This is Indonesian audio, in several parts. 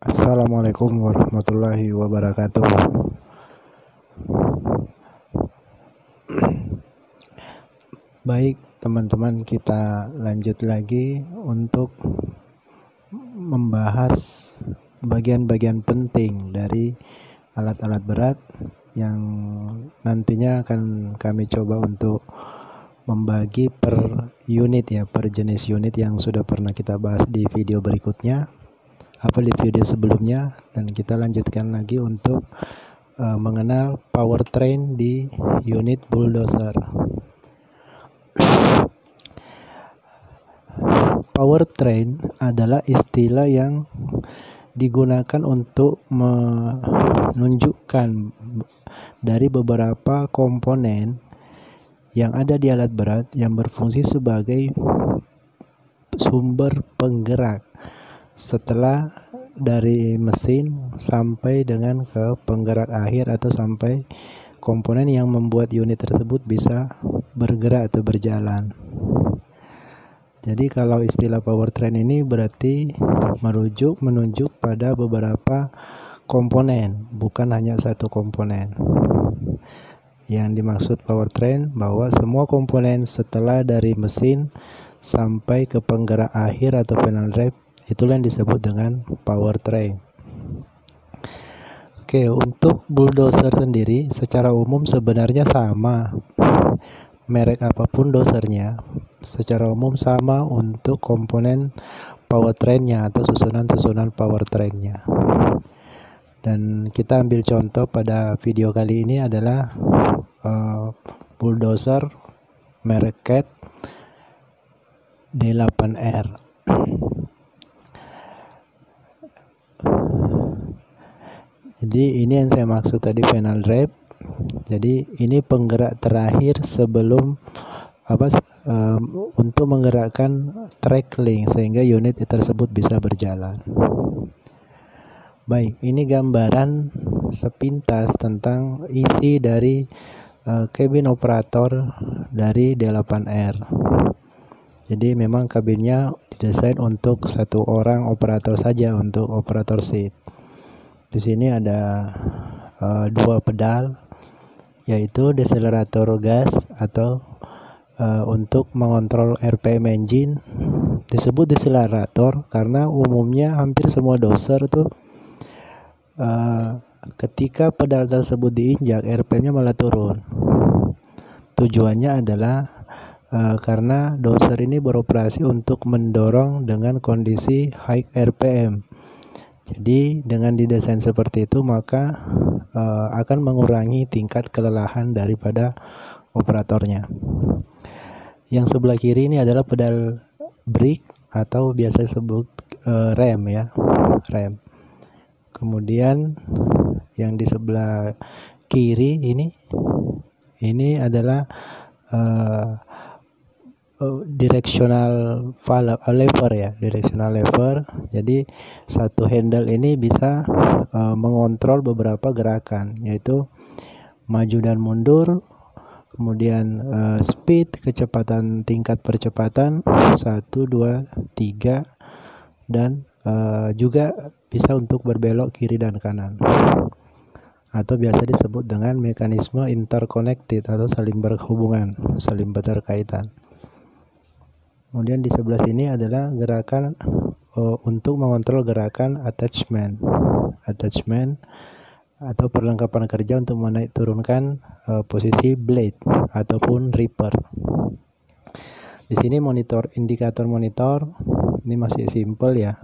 Assalamualaikum warahmatullahi wabarakatuh. Baik teman-teman, kita lanjut lagi untuk membahas bagian-bagian penting dari alat-alat berat yang nantinya akan kami coba untuk membagi per unit ya, per jenis unit yang sudah pernah kita bahas di video berikutnya, di video sebelumnya, dan kita lanjutkan lagi untuk mengenal powertrain di unit bulldozer. Powertrain adalah istilah yang digunakan untuk menunjukkan dari beberapa komponen yang ada di alat berat yang berfungsi sebagai sumber penggerak setelah dari mesin sampai dengan ke penggerak akhir atau sampai komponen yang membuat unit tersebut bisa bergerak atau berjalan. Jadi kalau istilah powertrain ini berarti menunjuk pada beberapa komponen, bukan hanya satu komponen. Yang dimaksud powertrain bahwa semua komponen setelah dari mesin sampai ke penggerak akhir atau final drive, itulah yang disebut dengan powertrain. Oke, untuk bulldozer sendiri secara umum sebenarnya sama. Merek apapun dozernya, secara umum sama untuk komponen powertrainnya atau susunan-susunan powertrainnya. Dan kita ambil contoh pada video kali ini adalah bulldozer merek Cat D8R. Jadi ini yang saya maksud tadi final drive. Jadi ini penggerak terakhir sebelum untuk menggerakkan track link sehingga unit tersebut bisa berjalan. Baik, ini gambaran sepintas tentang isi dari kabin operator dari D8R. Jadi memang kabinnya didesain untuk satu orang operator saja, untuk operator seat. Di sini ada dua pedal, yaitu deselerator gas atau untuk mengontrol RPM engine. Disebut deselerator karena umumnya hampir semua dozer tuh ketika pedal tersebut diinjak, RPM-nya malah turun. Tujuannya adalah karena dozer ini beroperasi untuk mendorong dengan kondisi high RPM. Jadi dengan didesain seperti itu maka akan mengurangi tingkat kelelahan daripada operatornya. Yang sebelah kiri ini adalah pedal brake atau biasa disebut rem ya, rem. Kemudian yang di sebelah kiri ini adalah directional lever ya, directional lever. Jadi satu handle ini bisa mengontrol beberapa gerakan, yaitu maju dan mundur, kemudian speed, kecepatan, tingkat percepatan 1, 2, 3, dan juga bisa untuk berbelok kiri dan kanan, atau biasa disebut dengan mekanisme interconnected atau saling berhubungan, saling berkaitan. Kemudian di sebelah sini adalah gerakan untuk mengontrol gerakan attachment atau perlengkapan kerja untuk menaik turunkan posisi blade ataupun ripper. Di sini indikator monitor ini masih simple ya,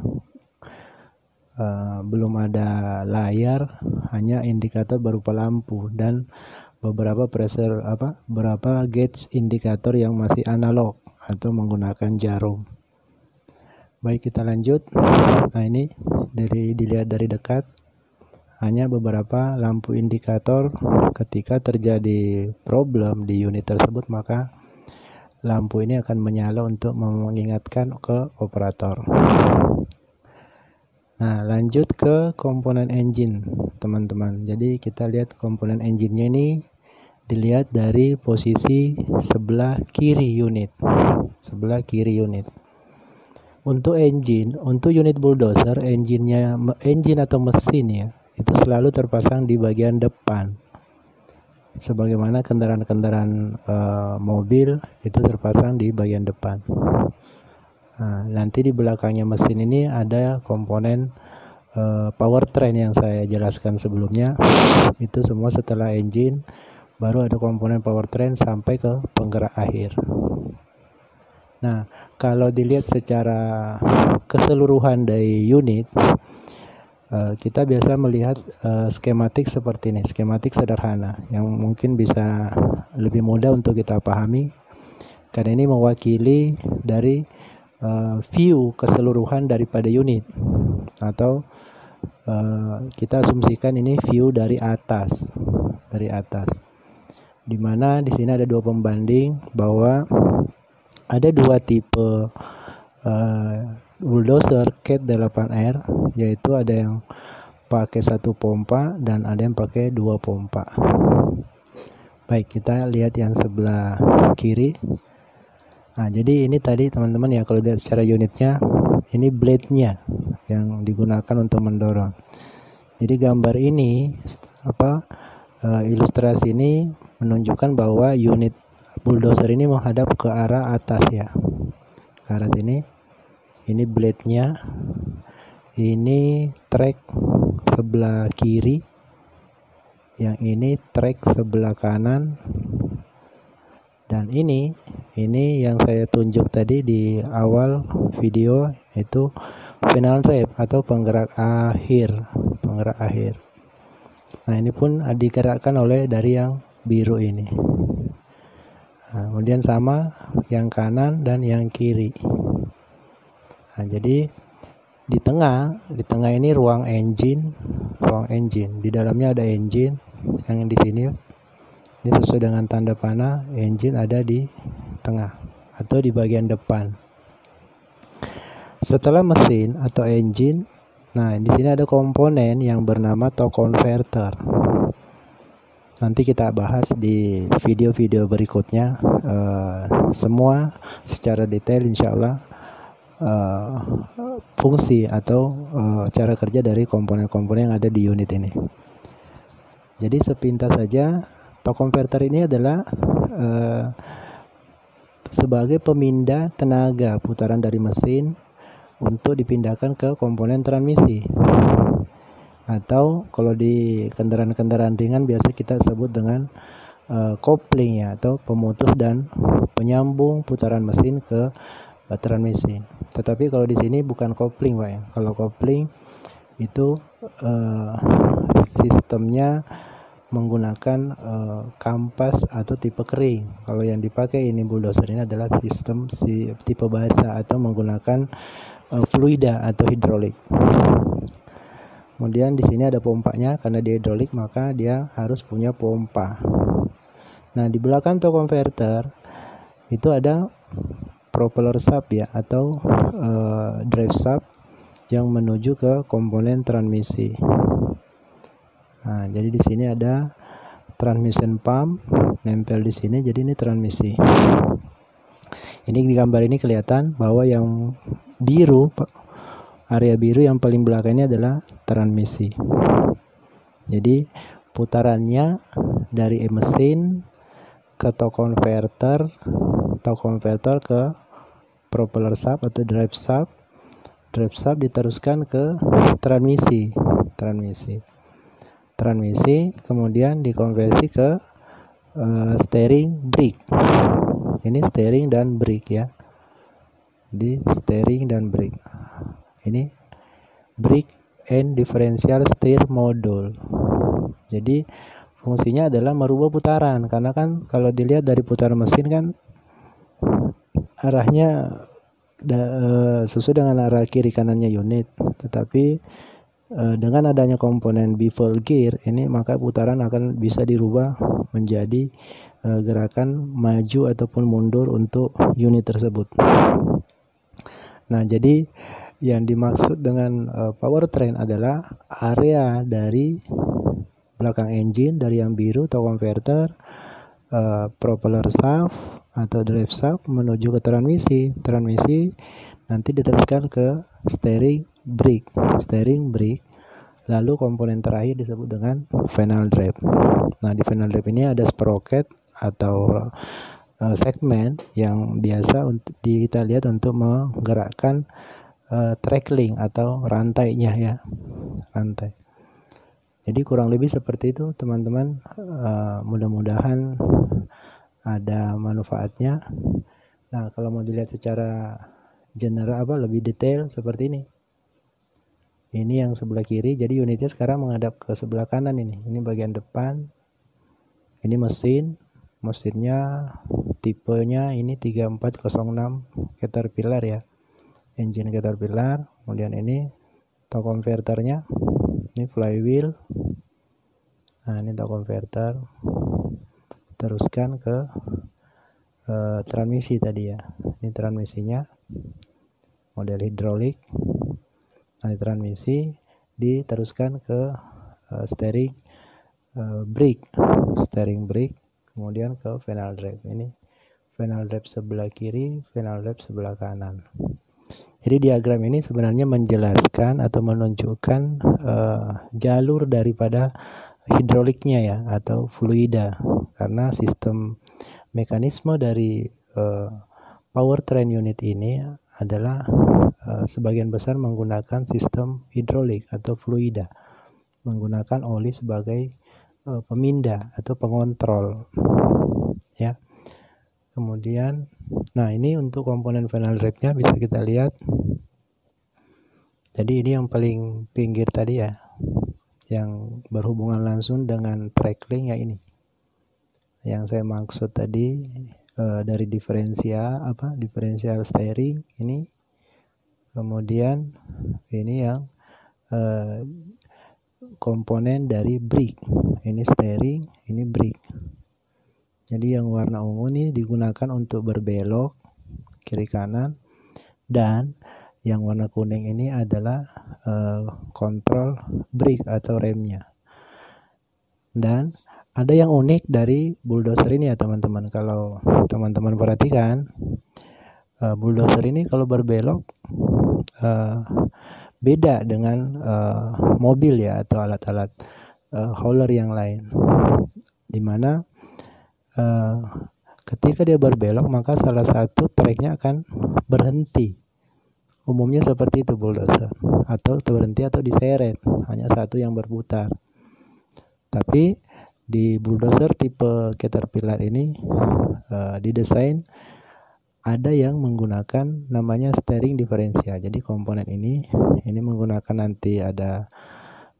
belum ada layar, hanya indikator berupa lampu dan beberapa beberapa gauge indikator yang masih analog atau menggunakan jarum. Baik, kita lanjut. Nah, ini dilihat dari dekat, hanya beberapa lampu indikator. Ketika terjadi problem di unit tersebut, maka lampu ini akan menyala untuk mengingatkan ke operator. Nah, lanjut ke komponen engine, teman-teman. Jadi kita lihat komponen engine-nya ini dilihat dari posisi sebelah kiri unit. Untuk unit bulldozer, engine atau mesin ya, itu selalu terpasang di bagian depan. Sebagaimana kendaraan-kendaraan mobil itu terpasang di bagian depan. Nah, nanti di belakangnya mesin ini ada komponen powertrain yang saya jelaskan sebelumnya. Itu semua setelah engine, baru ada komponen powertrain sampai ke penggerak akhir. Nah, kalau dilihat secara keseluruhan dari unit, kita biasa melihat skematik seperti ini, skematik sederhana yang mungkin bisa lebih mudah untuk kita pahami, karena ini mewakili dari view keseluruhan daripada unit, atau kita asumsikan ini view dari atas, dimana di sini ada dua pembanding bahwa ada dua tipe bulldozer Cat 8R, yaitu ada yang pakai 1 pompa dan ada yang pakai 2 pompa. Baik, kita lihat yang sebelah kiri. Nah, jadi ini tadi teman-teman ya, kalau lihat secara unitnya, ini blade-nya yang digunakan untuk mendorong. Jadi gambar ini ilustrasi ini menunjukkan bahwa unit bulldozer ini menghadap ke arah atas ya, ke arah sini. Ini blade-nya, ini track sebelah kiri, yang ini track sebelah kanan, dan ini yang saya tunjuk tadi di awal video, itu final rev atau penggerak akhir. Nah, ini pun digerakkan oleh dari yang biru ini. Nah, kemudian sama yang kanan dan yang kiri. Nah, jadi di tengah ini ruang engine. Di dalamnya ada engine yang di sini. Ini sesuai dengan tanda panah, engine ada di tengah atau di bagian depan. Setelah mesin atau engine, nah di sini ada komponen yang bernama torque converter. Nanti kita bahas di video-video berikutnya, semua secara detail insya Allah, fungsi atau cara kerja dari komponen-komponen yang ada di unit ini. Jadi sepintas saja, torque converter ini adalah sebagai pemindah tenaga putaran dari mesin untuk dipindahkan ke komponen transmisi. Atau kalau di kendaraan-kendaraan ringan biasa kita sebut dengan kopling ya, atau pemutus dan penyambung putaran mesin ke transmisi. Tetapi kalau di sini bukan kopling Pak ya. Kalau kopling itu sistemnya menggunakan kampas atau tipe kering. Kalau yang dipakai ini bulldozer ini adalah sistem tipe basah atau menggunakan fluida atau hidrolik. Kemudian di sini ada pompanya, karena dia hidrolik maka dia harus punya pompa. Nah, di belakang torque converter itu ada propeller shaft ya, atau drive shaft yang menuju ke komponen transmisi. Nah, jadi di sini ada transmission pump nempel di sini, jadi ini transmisi. Ini di gambar ini kelihatan bahwa yang biru, area biru yang paling belakang ini adalah transmisi. Jadi putarannya dari mesin ke torque converter ke propeller shaft atau drive shaft diteruskan ke transmisi, kemudian dikonversi ke steering brake. Ini steering dan brake ya. Jadi steering dan brake. Ini brake and differential steer module. Jadi fungsinya adalah merubah putaran, karena kan kalau dilihat dari putaran mesin kan arahnya sesuai dengan arah kiri kanannya unit, tetapi dengan adanya komponen bevel gear ini maka putaran akan bisa dirubah menjadi gerakan maju ataupun mundur untuk unit tersebut. Nah, jadi yang dimaksud dengan powertrain adalah area dari belakang engine, dari yang biru torque converter, propeller shaft atau drive shaft menuju ke transmisi nanti diteruskan ke steering brake, lalu komponen terakhir disebut dengan final drive. Nah, di final drive ini ada sprocket atau segmen yang biasa kita lihat untuk menggerakkan track link atau rantainya ya, rantai. Jadi kurang lebih seperti itu teman-teman. Mudah-mudahan ada manfaatnya. Nah, kalau mau dilihat secara general lebih detail seperti ini. Ini yang sebelah kiri, jadi unitnya sekarang menghadap ke sebelah kanan ini. Ini bagian depan. Ini mesinnya tipenya ini 3406 Caterpillar ya. Engine Caterpillar. Kemudian ini torque converternya. Ini flywheel. Nah, ini torque converter. Teruskan ke transmisi tadi ya. Ini transmisinya. Model hidrolik. Nah, transmisi diteruskan ke steering brake, kemudian ke final drive. Ini final drive sebelah kiri, final drive sebelah kanan. Jadi diagram ini sebenarnya menjelaskan atau menunjukkan jalur daripada hidroliknya ya, atau fluida, karena sistem mekanisme dari powertrain unit ini adalah sebagian besar menggunakan sistem hidrolik atau fluida, menggunakan oli sebagai pemindah atau pengontrol ya. Kemudian, nah ini untuk komponen final drive-nya bisa kita lihat. Jadi ini yang paling pinggir tadi ya, yang berhubungan langsung dengan track link ya ini. Yang saya maksud tadi dari diferensial steering ini. Kemudian ini yang komponen dari brake. Ini steering, ini brake. Jadi yang warna ungu ini digunakan untuk berbelok kiri kanan, dan yang warna kuning ini adalah kontrol brake atau remnya. Dan ada yang unik dari bulldozer ini ya teman-teman. Kalau teman-teman perhatikan, bulldozer ini kalau berbelok beda dengan mobil ya, atau alat-alat hauler yang lain, dimana ketika dia berbelok maka salah satu treknya akan berhenti. Umumnya seperti itu bulldozer, atau berhenti atau diseret, hanya satu yang berputar. Tapi di bulldozer tipe Caterpillar ini didesain ada yang menggunakan namanya steering diferensial. Jadi komponen ini menggunakan nanti ada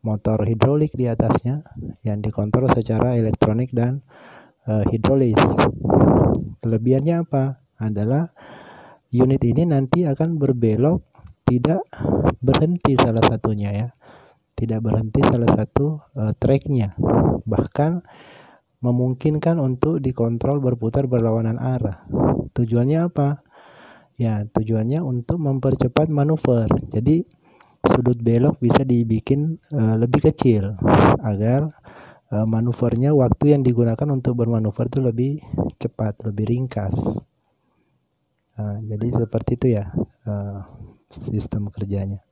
motor hidrolik di atasnya yang dikontrol secara elektronik dan hidrolis. Kelebihannya apa? Adalah unit ini nanti akan berbelok tidak berhenti salah satunya ya. Tidak berhenti salah satu treknya. Bahkan memungkinkan untuk dikontrol berputar berlawanan arah. Tujuannya apa? Ya, tujuannya untuk mempercepat manuver. Jadi sudut belok bisa dibikin lebih kecil agar manuvernya, waktu yang digunakan untuk bermanuver itu lebih cepat, lebih ringkas. Jadi seperti itu ya sistem kerjanya.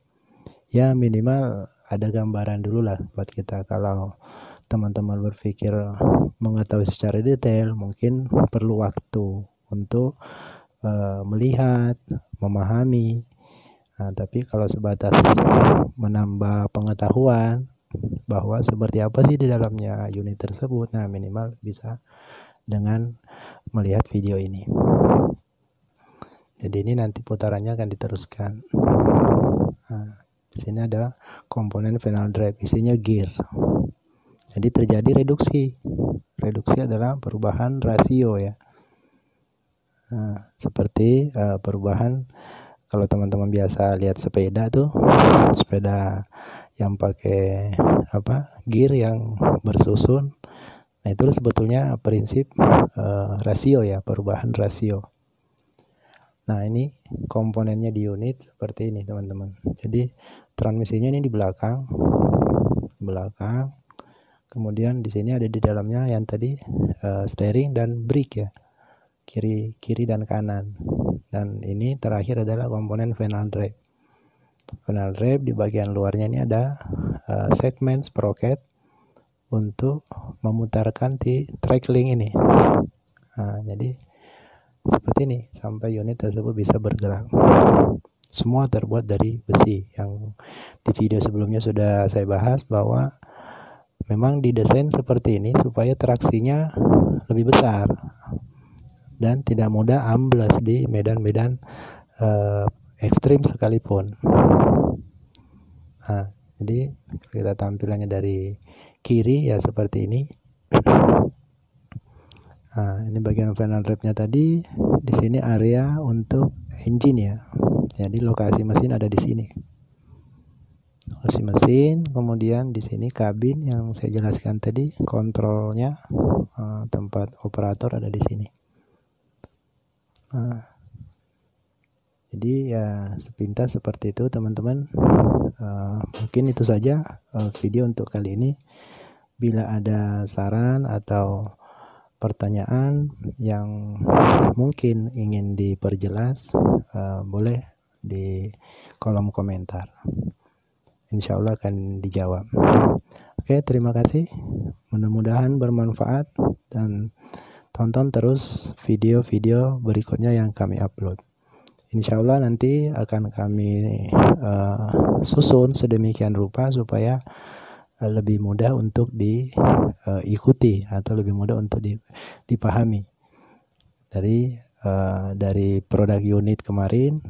Ya minimal ada gambaran dulu lah buat kita. Kalau teman-teman berpikir mengetahui secara detail, mungkin perlu waktu untuk melihat, memahami. Tapi kalau sebatas menambah pengetahuan bahwa seperti apa sih di dalamnya unit tersebut, nah minimal bisa dengan melihat video ini. Jadi ini nanti putarannya akan diteruskan. Di sini ada komponen final drive, isinya gear. Jadi terjadi reduksi. Reduksi adalah perubahan rasio ya. Seperti perubahan kalau teman-teman biasa lihat sepeda tuh, sepeda yang pakai gear yang bersusun. Nah, itu sebetulnya prinsip rasio ya, perubahan rasio. Nah, ini komponennya di unit seperti ini, teman-teman. Jadi transmisinya ini di belakang. Kemudian di sini ada di dalamnya yang tadi steering dan brake ya. kiri dan kanan. Dan ini terakhir adalah komponen final drive. Final drive di bagian luarnya ini ada segmen sprocket untuk memutarkan di track link ini. Nah, jadi seperti ini sampai unit tersebut bisa bergerak. Semua terbuat dari besi. Yang di video sebelumnya sudah saya bahas bahwa memang didesain seperti ini supaya traksinya lebih besar dan tidak mudah ambles di medan-medan ekstrim sekalipun. Nah, jadi kita tampilannya dari kiri ya seperti ini. Nah, ini bagian final drive-nya tadi. Di sini area untuk engine ya. Jadi lokasi mesin ada di sini. Lokasi mesin, kemudian di sini kabin yang saya jelaskan tadi, kontrolnya, tempat operator ada di sini. Nah, jadi ya sepintas seperti itu teman-teman. Mungkin itu saja video untuk kali ini. Bila ada saran atau pertanyaan yang mungkin ingin diperjelas, boleh di kolom komentar. Insya Allah akan dijawab. Oke, terima kasih. Mudah-mudahan bermanfaat dan tonton terus video-video berikutnya yang kami upload. Insya Allah nanti akan kami susun sedemikian rupa supaya lebih mudah untuk diikuti atau lebih mudah untuk dipahami. Dari produk unit kemarin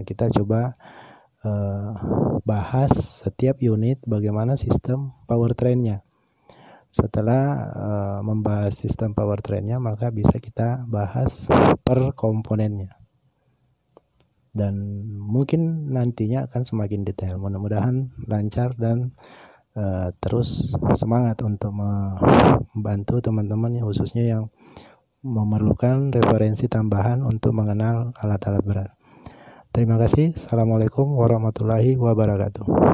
kita coba bahas setiap unit bagaimana sistem powertrainnya. Setelah membahas sistem powertrainnya, maka bisa kita bahas per komponennya. Dan mungkin nantinya akan semakin detail. Mudah-mudahan lancar dan terus semangat untuk membantu teman-teman khususnya yang memerlukan referensi tambahan untuk mengenal alat-alat berat. Terima kasih. Assalamualaikum warahmatullahi wabarakatuh.